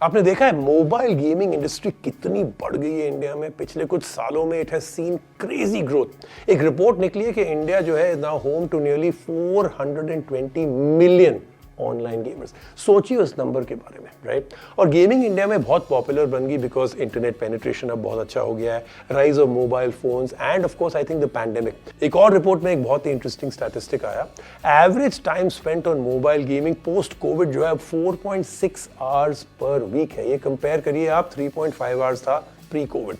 आपने देखा है मोबाइल गेमिंग इंडस्ट्री कितनी बढ़ गई है इंडिया में पिछले कुछ सालों में। It has seen crazy growth. एक रिपोर्ट निकली है कि इंडिया जो है now home to nearly 420 million online gamers. सोचिए उस नंबर के बारे में, राइट। और गेमिंग इंडिया में बहुत पॉपुलर बन गई बिकॉज इंटरनेट पेनिट्रेशन अब बहुत अच्छा हो गया है, rise of mobile phones end of course I think the pandemic. एक और रिपोर्ट में एक बहुत ही इंटरेस्टिंग स्टैटिस्टिक आया, average time spent on mobile gaming post Covid जो है अब 4.6 आवर्स पर वीक है। ये कंपेयर करिए आप 3.5 आवर्स था प्री कोविड।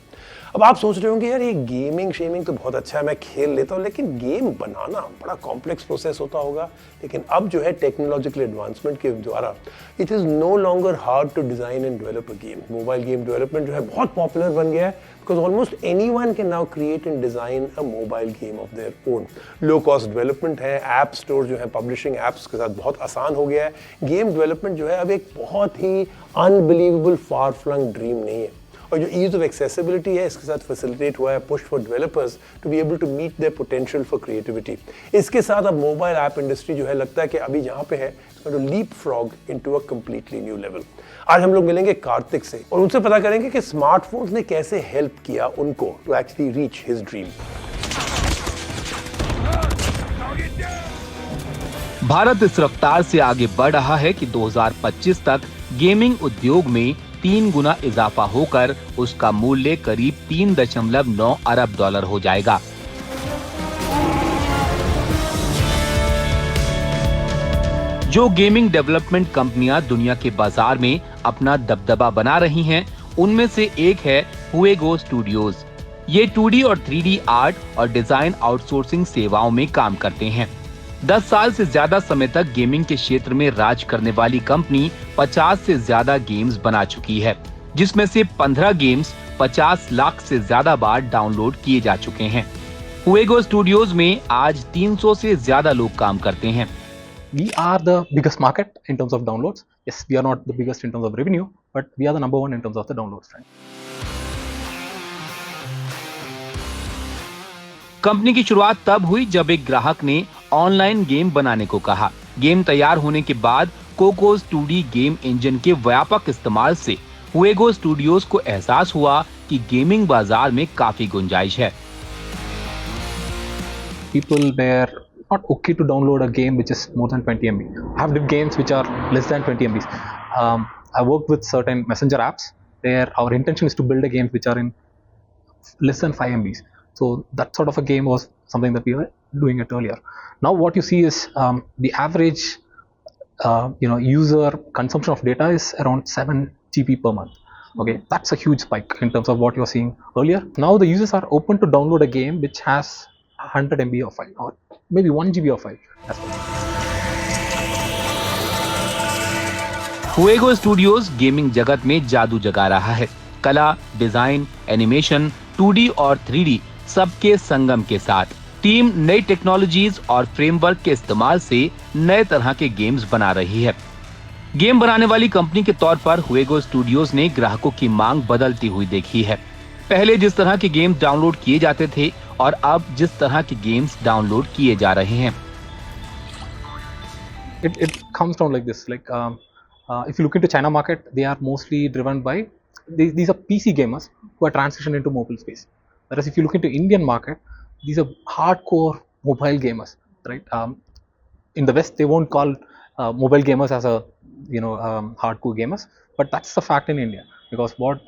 अब आप सोच रहे होंगे यार ये गेमिंग शेमिंग तो बहुत अच्छा है, मैं खेल लेता हूँ, लेकिन गेम बनाना बड़ा कॉम्प्लेक्स प्रोसेस होता होगा। लेकिन अब जो है टेक्नोलॉजिकल एडवांसमेंट के द्वारा it is no longer hard to design and develop a game. Mobile game development जो है बहुत पॉपुलर बन गया है because almost anyone can now create and design a mobile game of their own. Low cost development है, app store जो है publishing apps के साथ बहुत आसान हो गया है। गेम डेवलपमेंट जो है अब एक बहुत ही अनबिलीवेबल फार फ्लंग ड्रीम नहीं है। और जो ईज ऑफ एक्सेसिबिलिटी है इसके साथ फैसिलिटेट हुआ है push for developers to be able to meet their potential for creativity. इसके साथ अब मोबाइल ऐप इंडस्ट्री जो है लगता है कि अभी जहाँ पे है to leapfrog into a completely new level. आज हम लोग मिलेंगे कार्तिक से और उनसे पता करेंगे कि स्मार्टफोन्स ने कैसे हेल्प किया उनको to actually reach his dream. Bharat इस रफ्तार से आगे बढ़ रहा है कि 2025 तक गेमिंग उद्योग में 3 गुना इजाफा होकर उसका मूल्य करीब 3.9 अरब डॉलर हो जाएगा। जो गेमिंग डेवलपमेंट कंपनियां दुनिया के बाजार में अपना दबदबा बना रही हैं, उनमें से एक है हुएगो स्टूडियोज। ये 2D और 3D आर्ट और डिजाइन आउटसोर्सिंग सेवाओं में काम करते हैं। 10 साल से ज्यादा समय तक गेमिंग के क्षेत्र में राज करने वाली कंपनी 50 से ज्यादा गेम्स बना चुकी है, जिसमें से 15 गेम्स 50 लाख से ज्यादा बार डाउनलोड किए जा चुके हैं। हुएगो स्टूडियोज में आज 300 से ज्यादा लोग काम करते हैं। We are the biggest market in terms of downloads. Yes, we are not the biggest in terms of revenue, but we are the number one in terms of the downloads trend. Company की शुरुआत तब हुई जब एक ग्राहक ने online game बनाने को कहा। गेम तैयार होने के बाद कोकोस 2D गेम इंजन के व्यापक इस्तेमाल से हुएगो स्टूडियोज को एहसास हुआ कि गेमिंग बाजार में काफी गुंजाइश है। People were not okay to download a game which is more than 20 MB. I have did games which are less than 20 MBs. I worked with certain messenger apps where our intention is to build a game which are in less than 5 MBs. So that sort of a game was something that we were doing it earlier. Now what you see is the average user consumption of data is around 7 GB per month. Okay, that's a huge spike in terms of what you're seeing earlier. Now the users are open to download a game which has 100 MB of file or maybe 1 GB of file as well. हुएगो studios gaming जगत में जादू जगा रहा है। कला, design, animation, 2D और 3D सबके संगम के साथ टीम नई टेक्नोलॉजीज और फ्रेमवर्क के इस्तेमाल से नए तरह के गेम्स बना रही है। गेम बनाने वाली कंपनी के तौर पर हुएगो स्टूडियोज ने ग्राहकों की मांग बदलती हुई देखी है। पहले जिस तरह के गेम्स डाउनलोड किए जाते थे और अब जिस तरह के गेम्स डाउनलोड किए जा रहे हैं। It comes down like this. Like if you look into China market, they are mostly driven by these are PC gamers who are transitioned into mobile space. Whereas if you look into Indian market, these are hardcore mobile gamers, right? In the West, they won't call mobile gamers as a hardcore gamers, but that's the fact in India because what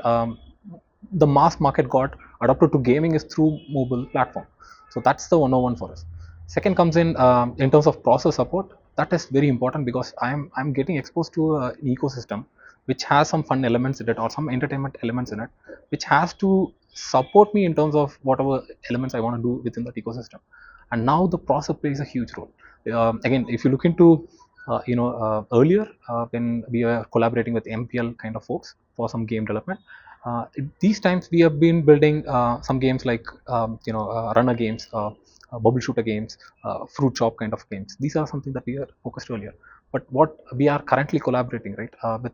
the mass market got adopted to gaming is through mobile platform. So that's the 101 for us. Second comes in terms of process support. That is very important because I'm getting exposed to an ecosystem which has some fun elements in it or some entertainment elements in it, which has to support me in terms of whatever elements I want to do within that ecosystem. And now the process plays a huge role. Again, if you look into earlier when we were collaborating with MPL kind of folks for some game development, these times we have been building some games like runner games, bubble shooter games, fruit chop kind of games. These are something that we are focused earlier. But what we are currently collaborating, right, with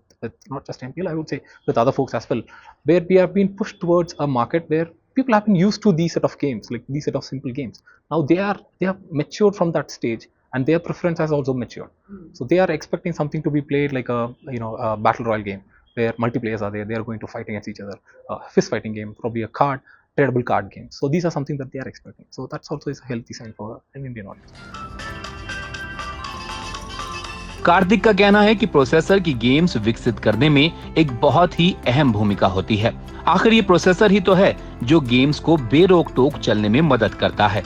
not just MPL, I would say with other folks as well, where we have been pushed towards a market where people have been used to these set of games, like these set of simple games. Now they have matured from that stage, and their preference has also matured. So they are expecting something to be played like a battle royale game, where multiplayers are there. They are going to fight against each other. Fist fighting game, probably a tradable card game. So these are something that they are expecting. So that's also is a healthy sign for an Indian audience. Kartik का कहना है कि processor की games विकसित करने में एक बहुत ही अहम भूमिका होती है। आखिर ये प्रोसेसर ही तो है जो गेम्स को बेरोक-टोक चलने में मदद करता है।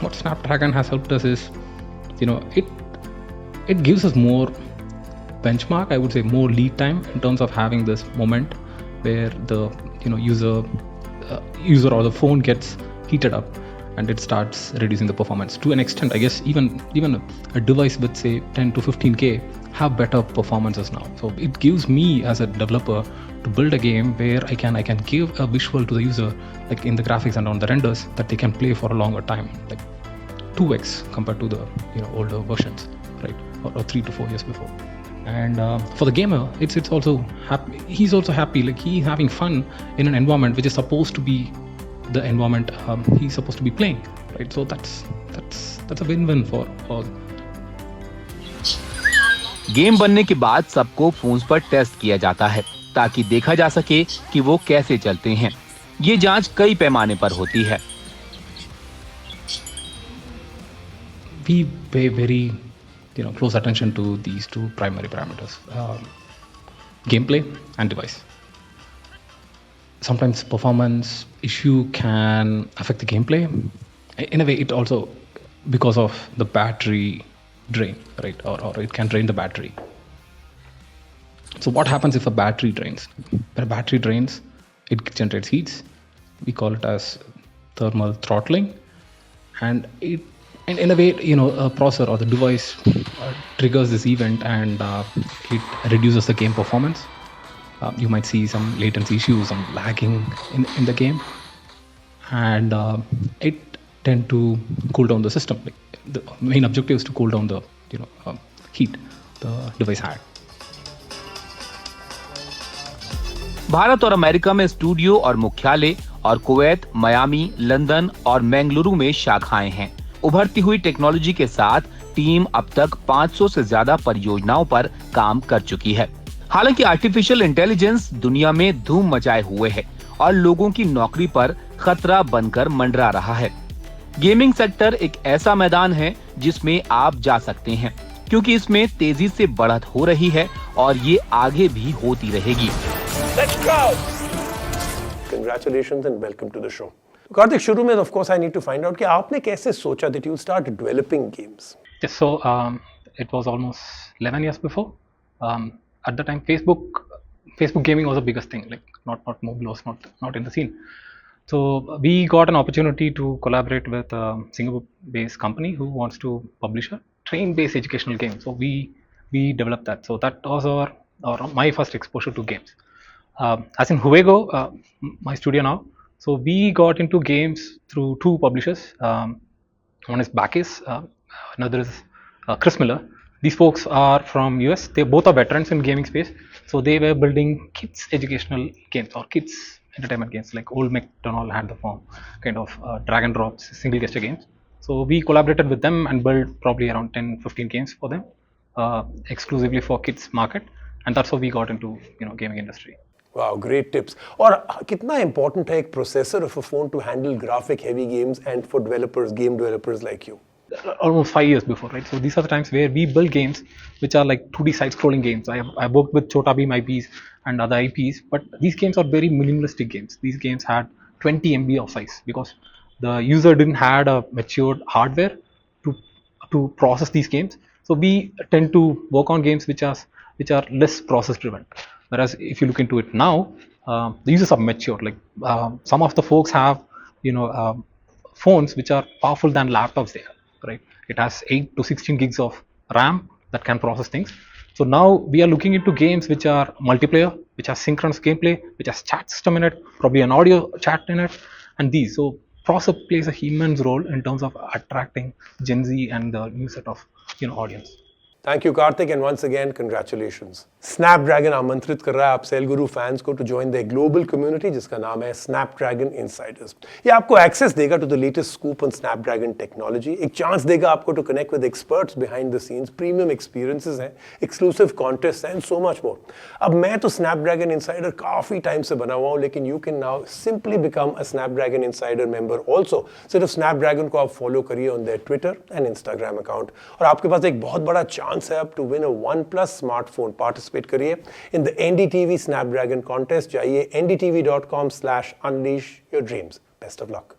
What Snapdragon has helped us is, it gives us more benchmark, I would say more lead time in terms of having this moment where the user or the phone gets heated up and it starts reducing the performance to an extent. I guess even a device with say 10 to 15k have better performances now. So it gives me as a developer to build a game where I can give a visual to the user, like in the graphics and on the renders, that they can play for a longer time, like 2x compared to the older versions, right, or 3 to 4 years before. And for the gamer, it's also happy. He's also happy, like he's having fun in an environment which is supposed to be the environment he's supposed to be playing, right? So that's a win-win for all. Game बनने के बाद सबको phones पर test किया जाता है ताकि देखा जा सके कि वो कैसे चलते हैं। ये जांच कई पैमाने पर होती है। We pay very close attention to these two primary parameters, gameplay and device. Sometimes performance issue can affect the gameplay. In a way, it also because of the battery drain, right? Or it can drain the battery. So what happens if a battery drains? When a battery drains, it generates heats. We call it as thermal throttling, and in a way, a processor or the device triggers this event, and it reduces the game performance. You might see some latency issues, some lagging in the game, and it tend to cool down the system. Like the main objective is to cool down the heat the device had. Bharat और America में studio और मुख्यालय और Kuwait, Miami, London और बेंगलुरु में शाखाएं हैं। उभरती हुई टेक्नोलॉजी के साथ टीम अब तक 500 से ज्यादा परियोजनाओं पर काम कर चुकी है। हालांकि आर्टिफिशियल इंटेलिजेंस दुनिया में धूम मचाए हुए है और लोगों की नौकरी पर खतरा बनकर मंडरा रहा है। गेमिंग सेक्टर एक ऐसा मैदान है जिसमें आप जा सकते हैं, क्योंकि इसमें तेजी से बढ़त हो रही है और ये आगे भी होती रहेगी। Let's go! Congratulations and welcome to the show. Kartik, शुरू में of course I need to find out कि आपने कैसे सोचा that you start developing games? Yes, so it was almost 11 years before. At the time, Facebook gaming was the biggest thing. Like not mobile was not in the scene. So we got an opportunity to collaborate with a Singapore-based company who wants to publish a train-based educational game. So we developed that. So that was my first exposure to games. As in Juego, my studio now. So we got into games through two publishers. One is Bacchus, another is Chris Miller. These folks are from US. They both are veterans in gaming space. So they were building kids educational games or kids entertainment games, like Old McDonald had the form, kind of drag and drop single gesture games. So we collaborated with them and built probably around 10-15 games for them, exclusively for kids market, and that's how we got into gaming industry. Wow, great tips. और कितना important है एक processor of a phone to handle graphic heavy games and for game developers like you? Almost 5 years before, right? So these are the times where we build games which are like 2D side-scrolling games. I worked with Chota Bheem IPs and other IPs, but these games are very minimalistic games. These games had 20 MB of size because the user didn't had a matured hardware to process these games. So we tend to work on games which are less process driven. Whereas if you look into it now, the users are mature. Like some of the folks have phones which are powerful than laptops there. Right, it has 8 to 16 gigs of RAM that can process things. So now we are looking into games which are multiplayer, which has synchronous gameplay, which has chat system in it, probably an audio chat in it, and these. So processor plays a immense role in terms of attracting Gen Z and the new set of audience. Thank you, Karthik, and once again, congratulations. Snapdragon आमंत्रित कर रहा है आप cell गुरु fans को to join their global community जिसका नाम है Snapdragon Insiders. ये आपको एक्सेस देगा to the latest scoop on Snapdragon technology. एक चांस देगा आपको to connect with experts behind the scenes, premium experiences हैं, exclusive contests and so much more. अब मैं तो Snapdragon Insider काफी टाइम से बना हुआ हूँ, लेकिन you can now simply become a Snapdragon Insider member also. सिर्फ Snapdragon को आप फॉलो करिए on their Twitter and Instagram account. और आपके पास एक बहुत बड़ा चांस है अब to win a OnePlus smartphone. Participate करिए in the NDTV Snapdragon contest. जाइए ndtv.com/unleash your dreams. Best of luck.